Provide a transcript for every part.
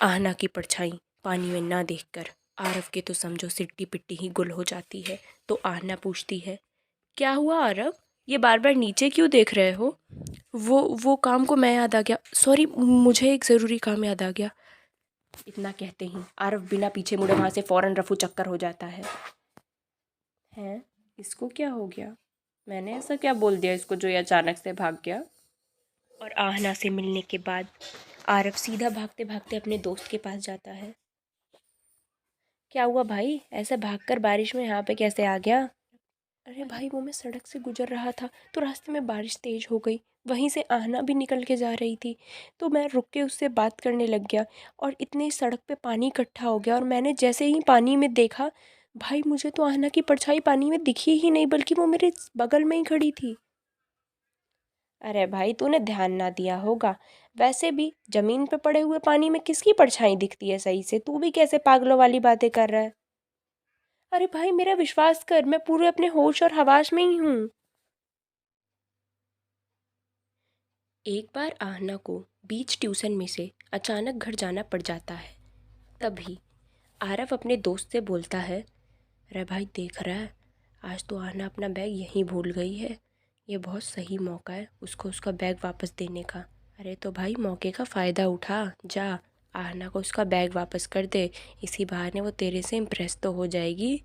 आहना की परछाई पानी में ना देखकर आरव के तो समझो सिट्टी पिट्टी ही गुल हो जाती है। तो आहना पूछती है, क्या हुआ आरव, ये बार बार नीचे क्यों देख रहे हो? वो काम को मैं याद आ गया, सॉरी, मुझे एक ज़रूरी काम याद आ गया। इतना कहते ही आरव बिना पीछे मुड़े वहाँ से फ़ौरन रफू चक्कर हो जाता है। हैं, इसको क्या हो गया? मैंने ऐसा क्या बोल दिया इसको जो ये अचानक से भाग गया? और आहना से मिलने के बाद आरव सीधा भागते भागते अपने दोस्त के पास जाता है। क्या हुआ भाई, ऐसे भागकर बारिश में यहाँ पे कैसे आ गया? अरे भाई, वो मैं सड़क से गुजर रहा था तो रास्ते में बारिश तेज हो गई, वहीं से आहना भी निकल के जा रही थी, तो मैं रुक के उससे बात करने लग गया और इतने सड़क पे पानी इकट्ठा हो गया और मैंने जैसे ही पानी में देखा, भाई मुझे तो आहना की परछाई पानी में दिखी ही नहीं, बल्कि वो मेरे बगल में ही खड़ी थी। अरे भाई, तूने ध्यान ना दिया होगा, वैसे भी जमीन पे पड़े हुए पानी में किसकी परछाई दिखती है सही से? तू भी कैसे पागलों वाली बातें कर रहा है? अरे भाई, मेरा विश्वास कर, मैं पूरे अपने होश और हवास में ही हूँ। एक बार आहना को बीच ट्यूशन में से अचानक घर जाना पड़ जाता है। तभी आरव अपने दोस्त से बोलता है, अरे भाई देख रहा है, आज तो आहना अपना बैग यहीं भूल गई है। ये बहुत सही मौका है उसको उसका बैग वापस देने का। अरे तो भाई मौके का फ़ायदा उठा, जा आहना को उसका बैग वापस कर दे, इसी बहाने वो तेरे से इम्प्रेस तो हो जाएगी।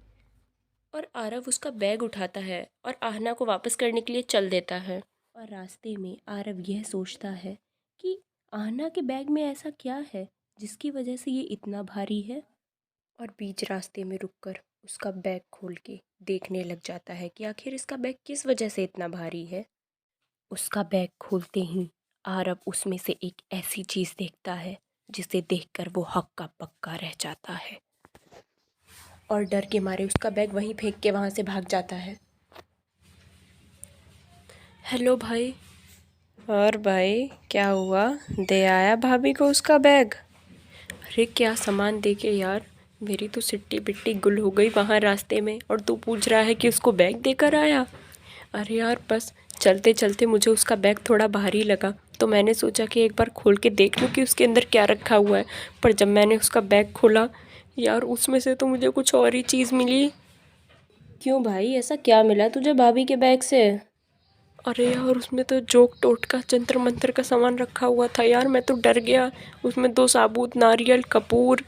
और आरव उसका बैग उठाता है और आहना को वापस करने के लिए चल देता है। और रास्ते में आरव यह सोचता है कि आहना के बैग में ऐसा क्या है जिसकी वजह से ये इतना भारी है। और बीच रास्ते में रुककर उसका बैग खोल के देखने लग जाता है कि आखिर इसका बैग किस वजह से इतना भारी है। उसका बैग खोलते ही आरव उसमें से एक ऐसी चीज़ देखता है जिसे देखकर वो हक्का पक्का रह जाता है और डर के मारे उसका बैग वहीं फेंक के वहाँ से भाग जाता है। हेलो भाई। और भाई क्या हुआ, दे आया भाभी को उसका बैग? अरे क्या सामान दे के यार, मेरी तो सिट्टी बिट्टी गुल हो गई वहाँ रास्ते में, और तू पूछ रहा है कि उसको बैग देकर आया। अरे यार बस चलते चलते मुझे उसका बैग थोड़ा भारी लगा, तो मैंने सोचा कि एक बार खोल के देख लूँ कि उसके अंदर क्या रखा हुआ है। पर जब मैंने उसका बैग खोला यार, उसमें से तो मुझे कुछ और ही चीज़ मिली। क्यों भाई, ऐसा क्या मिला तुझे भाभी के बैग से? अरे यार, उसमें तो जोक टोट का जंतर मंतर का सामान रखा हुआ था यार, मैं तो डर गया। उसमें 2 साबुत नारियल कपूर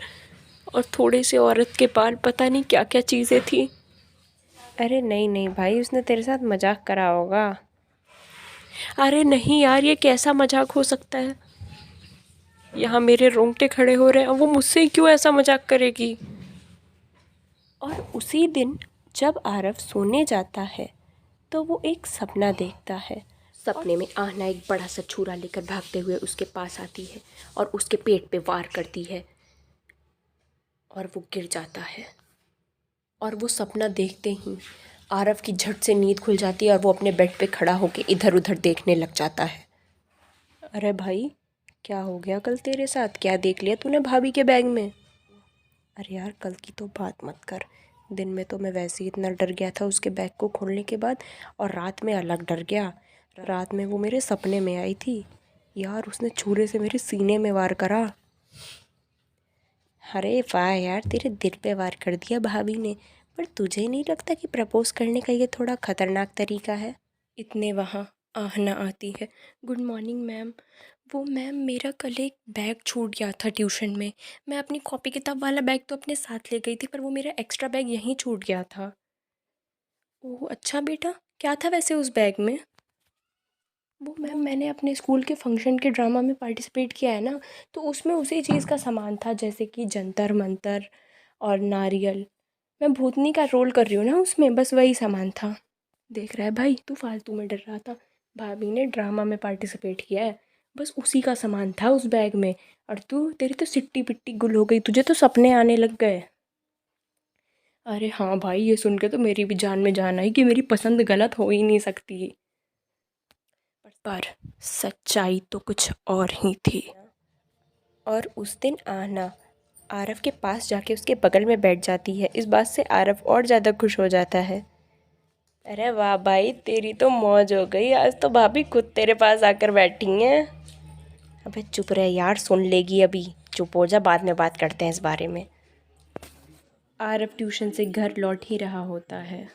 और थोड़े से औरत के बाल, पता नहीं क्या क्या चीज़ें थी। अरे नहीं नहीं भाई, उसने तेरे साथ मजाक करा होगा। अरे नहीं यार, ये कैसा मजाक हो सकता है? यहाँ मेरे रोंगटे खड़े हो रहे हैं, वो मुझसे क्यों ऐसा मजाक करेगी? और उसी दिन जब आरव सोने जाता है तो वो एक सपना देखता है। सपने में आहना एक बड़ा सा छुरा लेकर भागते हुए उसके पास आती है और उसके पेट पे वार करती है और वो गिर जाता है। और वो सपना देखते ही आरव की झट से नींद खुल जाती है और वो अपने बेड पे खड़ा होकर इधर उधर देखने लग जाता है। अरे भाई, क्या हो गया कल तेरे साथ? क्या देख लिया तूने भाभी के बैग में? अरे यार, कल की तो बात मत कर, दिन में तो मैं वैसे ही इतना डर गया था उसके बैग को खोलने के बाद, और रात में अलग डर गया। रात में वो मेरे सपने में आई थी यार, उसने छुरे से मेरे सीने में वार करा। अरे वाह यार, तेरे दिल पे वार कर दिया भाभी ने। पर तुझे नहीं लगता कि प्रपोज करने का ये थोड़ा खतरनाक तरीका है? इतने वहाँ आहना आती है। Good morning ma'am. वो मैम, मेरा कल एक बैग छूट गया था ट्यूशन में। मैं अपनी कॉपी किताब वाला बैग तो अपने साथ ले गई थी, पर वो मेरा एक्स्ट्रा बैग यहीं छूट गया था। ओह अच्छा बेटा, क्या था वैसे उस बैग में? वो मैम, मैंने अपने स्कूल के फंक्शन के ड्रामा में पार्टिसिपेट किया है ना, तो उसमें उसी चीज़ का सामान था, जैसे कि जंतर मंतर और नारियल। मैं भूतनी का रोल कर रही हूँ ना उसमें, बस वही सामान था। देख रहा है भाई, तू फालतू में डर रहा था। भाभी ने ड्रामा में पार्टिसिपेट किया है, बस उसी का सामान था उस बैग में। और तू, तेरी तो सिट्टी पिट्टी गुल हो गई, तुझे तो सपने आने लग गए। अरे हाँ भाई, ये सुन के तो मेरी भी जान में जान आई कि मेरी पसंद गलत हो ही नहीं सकती। पर सच्चाई तो कुछ और ही थी। और उस दिन आहना आरव के पास जाके उसके बगल में बैठ जाती है। इस बात से आरव और ज़्यादा खुश हो जाता है। अरे वाह भाई, तेरी तो मौज हो गई, आज तो भाभी खुद तेरे पास आकर बैठी हैं। अबे चुप रहे यार, सुन लेगी अभी। चुप हो जा, बाद में बात करते हैं इस बारे में। आरव ट्यूशन से घर लौट ही रहा होता है,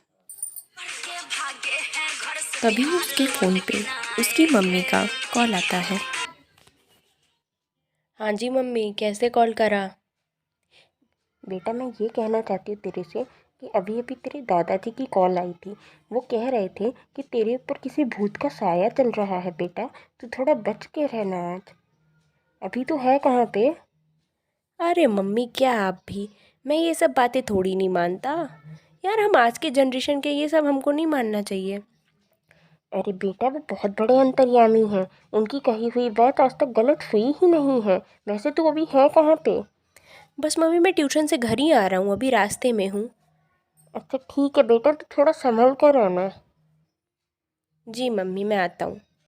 तभी उसके फ़ोन पे उसकी मम्मी का कॉल आता है। हाँ जी मम्मी, कैसे कॉल करा? बेटा मैं ये कहना चाहती हूँ तेरे से कि अभी अभी तेरे दादाजी की कॉल आई थी। वो कह रहे थे कि तेरे ऊपर किसी भूत का साया चल रहा है बेटा, तो थोड़ा बच के रहना आज। अभी तो है कहाँ पे? अरे मम्मी क्या आप भी, मैं ये सब बातें थोड़ी नहीं मानता यार। हम आज के जनरेशन के, ये सब हमको नहीं मानना चाहिए। अरे बेटा वो बहुत बड़े अंतर्यामी हैं, उनकी कही हुई बात आज तक गलत हुई ही नहीं है। वैसे तो अभी है कहाँ पे? बस मम्मी मैं ट्यूशन से घर ही आ रहा हूँ, अभी रास्ते में हूँ। अच्छा ठीक है बेटा, तो थोड़ा संभल कर रहना। जी मम्मी मैं आता हूँ।